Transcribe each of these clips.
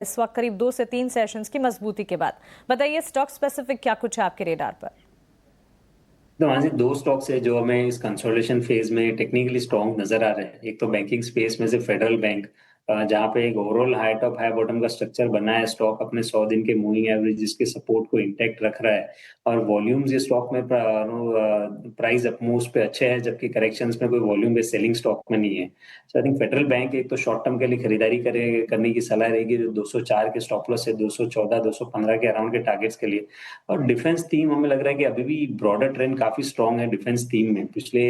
इस वक्त करीब 2 से 3 सेशंस की मजबूती के बाद। बताइए स्टॉक स्पेसिफिक क्या कुछ है आपके रेडार पर? तो वहाँ से दो स्टॉक्स है जो हमें इस कंसोलिडेशन फेज में टेक्निकली स्ट्रॉन्ग नजर आ रहे हैं। एक तो बैंकिंग स्पेस में से फेडरल बैंक, जहाँ पे एक overall high top high bottom का स्ट्रक्चर बना है। स्टॉक अपने 100 दिन के मूविंग एवरेजेस के सपोर्ट को इंटैक्ट रख रहा है और वॉल्यूम्स ये स्टॉक में प्राइस अप मूव्स पे अच्छे हैं, जबकि करेक्शंस में कोई वॉल्यूम बेस्ड सेलिंग स्टॉक में नहीं है। सो आई थिंक फेडरल बैंक एक तो शॉर्ट टर्म के लिए खरीदारी करने की सलाह रहेगी, जो 204 के स्टॉप लॉस है, 214 215 के अराउंड के टारगेट्स के लिए। और डिफेंस थीम हमें लग रहा है कि अभी भी ब्रॉडर ट्रेंड काफी स्ट्रांग है डिफेंस थीम में। पिछले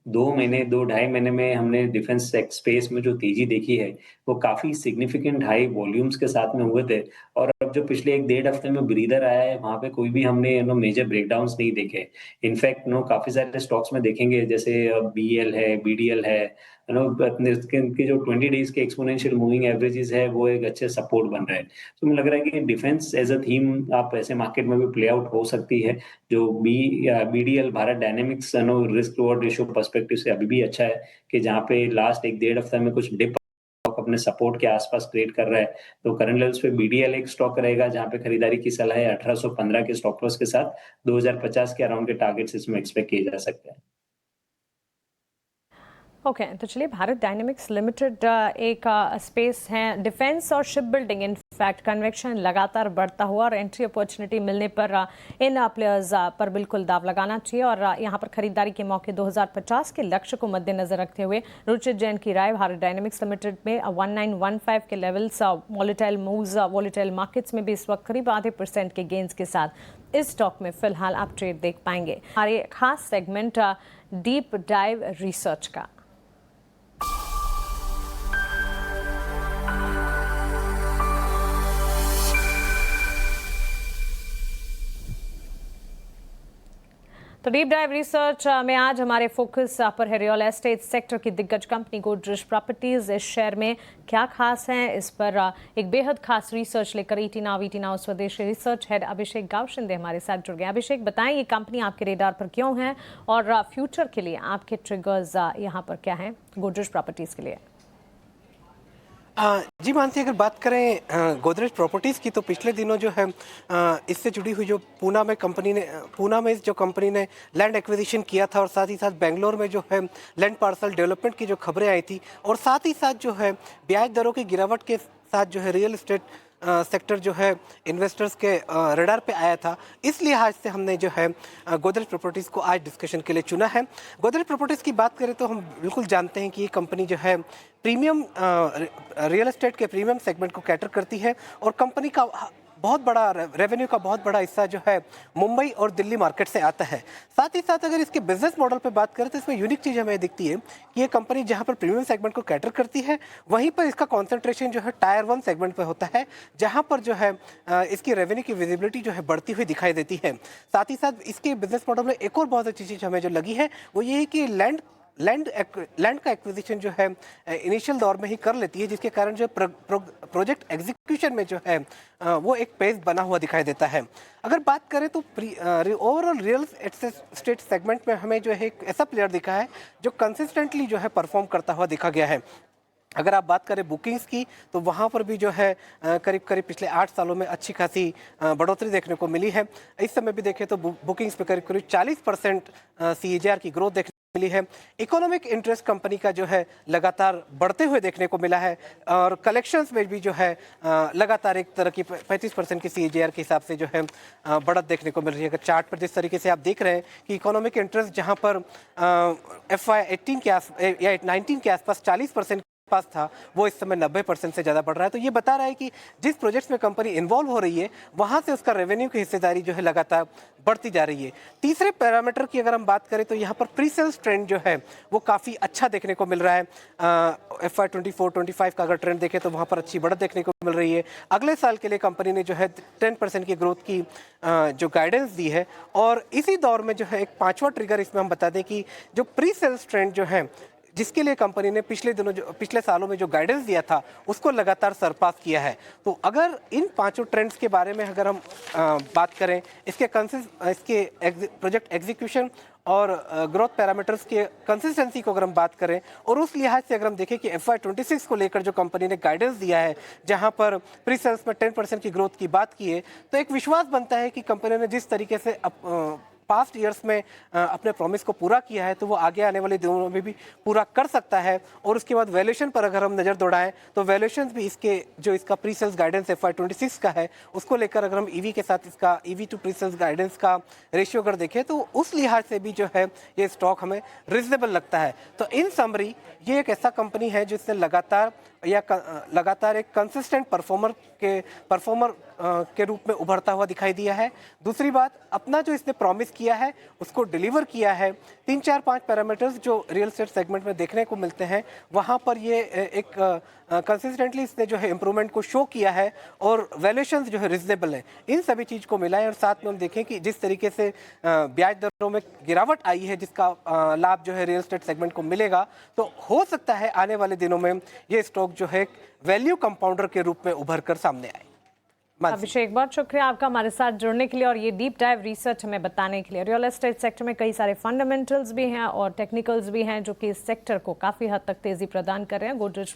2 महीने 2 ढाई महीने में हमने डिफेंस स्पेस में जो तेजी देखी है वो काफी सिग्निफिकेंट हाई वॉल्यूम्स के साथ में हुए थे। और अब जो पिछले 1 डेढ़ हफ्ते में ब्रीदर आया है, वहां पे कोई भी हमने मेजर ब्रेकडाउन्स नहीं देखे। इनफैक्ट काफी सारे स्टॉक्स में देखेंगे, जैसे बीएल है, बीडीएल है, के जो 20 डेज के एक्सपोनेंशियल मूविंग एवरेजेस है वो एक अच्छे सपोर्ट बन रहे हैं। तो मुझे लग रहा है कि डिफेंस एज अ थीम आप ऐसे मार्केट में भी प्ले आउट हो सकती है। जो BDL Bharat dynamics risk reward ratio perspective से अभी भी अच्छा है, कि जहाँ पे लास्ट 1 डेढ़ हफ्ते में कुछ डिप अपने सपोर्ट के आसपास क्रिएट कर रहा है। तो करंट लेवल्स पे बीडीएल एक स्टॉक रहेगा जहां पे खरीदारी की सलाह है 1815 के स्टॉप लॉस के साथ। 2050 के अराउंड के टारगेट्स इसमें एक्सपेक्ट किए जा सकते हैं। ओके, तो चलिए भारत डायनेमिक्स लिमिटेड एक स्पेस है डिफेंस और शिप बिल्डिंग। इनफैक्ट कन्वेक्शन लगातार बढ़ता हुआ और एंट्री अपॉर्चुनिटी मिलने पर इन प्लेयर्स पर बिल्कुल दाव लगाना चाहिए। और यहाँ पर खरीदारी के मौके 2050 के लक्ष्य को मद्देनजर रखते हुए रुचित जैन की राय, भारत डायनेमिक्स लिमिटेड में 1915 के levels volatile moves volatile markets में भी इस वक्त करीब आधे% के गेंस के साथ इस स्टॉक में फिलहाल आप ट्रेड देख पाएंगे। हमारे खास सेगमेंट डीप डाइव रिसर्च का। तो डीप डाइव रिसर्च में आज हमारे फोकस पर है रियल एस्टेट सेक्टर की दिग्गज कंपनी गोदरेज प्रॉपर्टीज। इस शेयर में क्या खास है, इस पर एक बेहद खास रिसर्च लेकर ईटी नाउ स्वदेशी रिसर्च हेड अभिषेक गावशिंदे हमारे साथ जुड़ गए। अभिषेक, बताएं ये कंपनी आपके रेडार पर क्यों है और फ्यूचर के लिए आपके ट्रिगर्स यहाँ पर क्या हैं गोदरेज प्रॉपर्टीज के लिए? जी मानसी, अगर बात करें गोदरेज प्रॉपर्टीज़ की, तो पिछले दिनों जो है इससे जुड़ी हुई जो पूना में जो कंपनी ने लैंड एक्विजिशन किया था और साथ ही साथ बेंगलोर में जो है लैंड पार्सल डेवलपमेंट की जो खबरें आई थी, और साथ ही साथ जो है ब्याज दरों की गिरावट के साथ जो है रियल एस्टेट सेक्टर जो है इन्वेस्टर्स के रडार पे आया था, इस लिहाज से हमने जो है गोदरेज प्रॉपर्टीज़ को आज डिस्कशन के लिए चुना है। गोदरेज प्रॉपर्टीज़ की बात करें तो हम बिल्कुल जानते हैं कि ये कंपनी जो है प्रीमियम रियल एस्टेट के प्रीमियम सेगमेंट को कैटर करती है और कंपनी का बहुत बड़ा रेवेन्यू का बहुत बड़ा हिस्सा जो है मुंबई और दिल्ली मार्केट से आता है। साथ ही साथ अगर इसके बिजनेस मॉडल पे बात करें तो इसमें यूनिक चीज़ हमें दिखती है कि ये कंपनी जहां पर प्रीमियम सेगमेंट को कैटर करती है, वहीं पर इसका कॉन्सेंट्रेशन जो है टायर 1 सेगमेंट पे होता है, जहां पर जो है इसकी रेवेन्यू की विजिबिलिटी जो है बढ़ती हुई दिखाई देती है। साथ ही साथ इसके बिजनेस मॉडल में एक और बहुत अच्छी चीज़ हमें जो लगी है वो ये है कि लैंड का एक्विजिशन जो है इनिशियल दौर में ही कर लेती है, जिसके कारण जो प्रोजेक्ट एग्जीक्यूशन में जो है वो एक पेस बना हुआ दिखाई देता है। अगर बात करें तो ओवरऑल रियल एस्टेट सेगमेंट में हमें जो है एक ऐसा प्लेयर दिखा है जो कंसिस्टेंटली जो है परफॉर्म करता हुआ देखा गया है। अगर आप बात करें बुकिंग्स की, तो वहाँ पर भी जो है करीब करीब पिछले 8 सालों में अच्छी खासी बढ़ोतरी देखने को मिली है। इस समय भी देखें तो बुकिंग्स पे करीब करीब 40% CAGR की ग्रोथ देखने मिली है। इकोनॉमिक इंटरेस्ट कंपनी का जो है लगातार बढ़ते हुए देखने को मिला है और कलेक्शंस में भी जो है लगातार एक तरह की 35% की CAGR के हिसाब से जो है बढ़त देखने को मिल रही है। अगर चार्ट पर जिस तरीके से आप देख रहे हैं कि इकोनॉमिक इंटरेस्ट जहां पर FY 18 या 19 के आसपास 40% पास था, वो इस समय 90% से ज़्यादा बढ़ रहा है। तो ये बता रहा है कि जिस प्रोजेक्ट्स में कंपनी इन्वॉल्व हो रही है वहाँ से उसका रेवेन्यू की हिस्सेदारी जो है लगातार बढ़ती जा रही है। तीसरे पैरामीटर की अगर हम बात करें तो यहाँ पर प्री सेल्स ट्रेंड जो है वो काफ़ी अच्छा देखने को मिल रहा है। FY 24-25 का अगर ट्रेंड देखें तो वहाँ पर अच्छी बढ़त देखने को मिल रही है। अगले साल के लिए कंपनी ने जो है 10% की ग्रोथ की जो गाइडेंस दी है। और इसी दौर में जो है एक 5वां ट्रिगर इसमें हम बता दें कि जो प्री सेल्स ट्रेंड जो है जिसके लिए कंपनी ने पिछले सालों में जो गाइडेंस दिया था उसको लगातार सरपास किया है। तो अगर इन पांचों ट्रेंड्स के बारे में अगर हम बात करें, इसके प्रोजेक्ट एग्जीक्यूशन और ग्रोथ पैरामीटर्स के कंसिस्टेंसी को अगर हम बात करें और उस लिहाज से अगर हम देखें कि FY26 को लेकर जो कंपनी ने गाइडेंस दिया है, जहां पर प्री सेल्स में 10% की ग्रोथ की बात की है, तो एक विश्वास बनता है कि कंपनी ने जिस तरीके से पास्ट ईयर्स में अपने प्रॉमिस को पूरा किया है तो वो आगे आने वाले दिनों में भी पूरा कर सकता है। और उसके बाद वैल्यूएशन पर अगर हम नज़र दौड़ाएं तो वैल्यूएशन भी इसका प्री सेल्स गाइडेंस FY26 का है, उसको लेकर अगर हम ईवी के साथ इसका EV to pre sales guidance का रेशियो अगर देखें तो उस लिहाज से भी जो है ये स्टॉक हमें रिजनेबल लगता है। तो इन समरी ये एक ऐसा कंपनी है जिसने लगातार एक कंसिस्टेंट परफॉर्मर के रूप में उभरता हुआ दिखाई दिया है। दूसरी बात, अपना जो इसने प्रॉमिस किया है उसको डिलीवर किया है। 3, 4, 5 पैरामीटर्स जो रियल एस्टेट सेगमेंट में देखने को मिलते हैं वहाँ पर ये एक कंसिस्टेंटली इसने जो है इम्प्रूवमेंट को शो किया है और वैल्यूएशंस जो है रिजनेबल है। इन सभी चीज़ को मिलाएं और साथ में हम देखें कि जिस तरीके से ब्याज दरों में गिरावट आई है जिसका लाभ जो है रियल एस्टेट सेगमेंट को मिलेगा, तो हो सकता है आने वाले दिनों में ये स्टॉक जो है वैल्यू कंपाउंडर के रूप में उभर कर सामने आए। अभिषेक, बहुत शुक्रिया आपका हमारे साथ जुड़ने के लिए और ये डीप डाइव रिसर्च हमें बताने के लिए। रियल एस्टेट सेक्टर में कई सारे फंडामेंटल्स भी हैं और टेक्निकल्स भी हैं जो कि इस सेक्टर को काफ़ी हद तक तेज़ी प्रदान कर रहे हैं। गोदरेज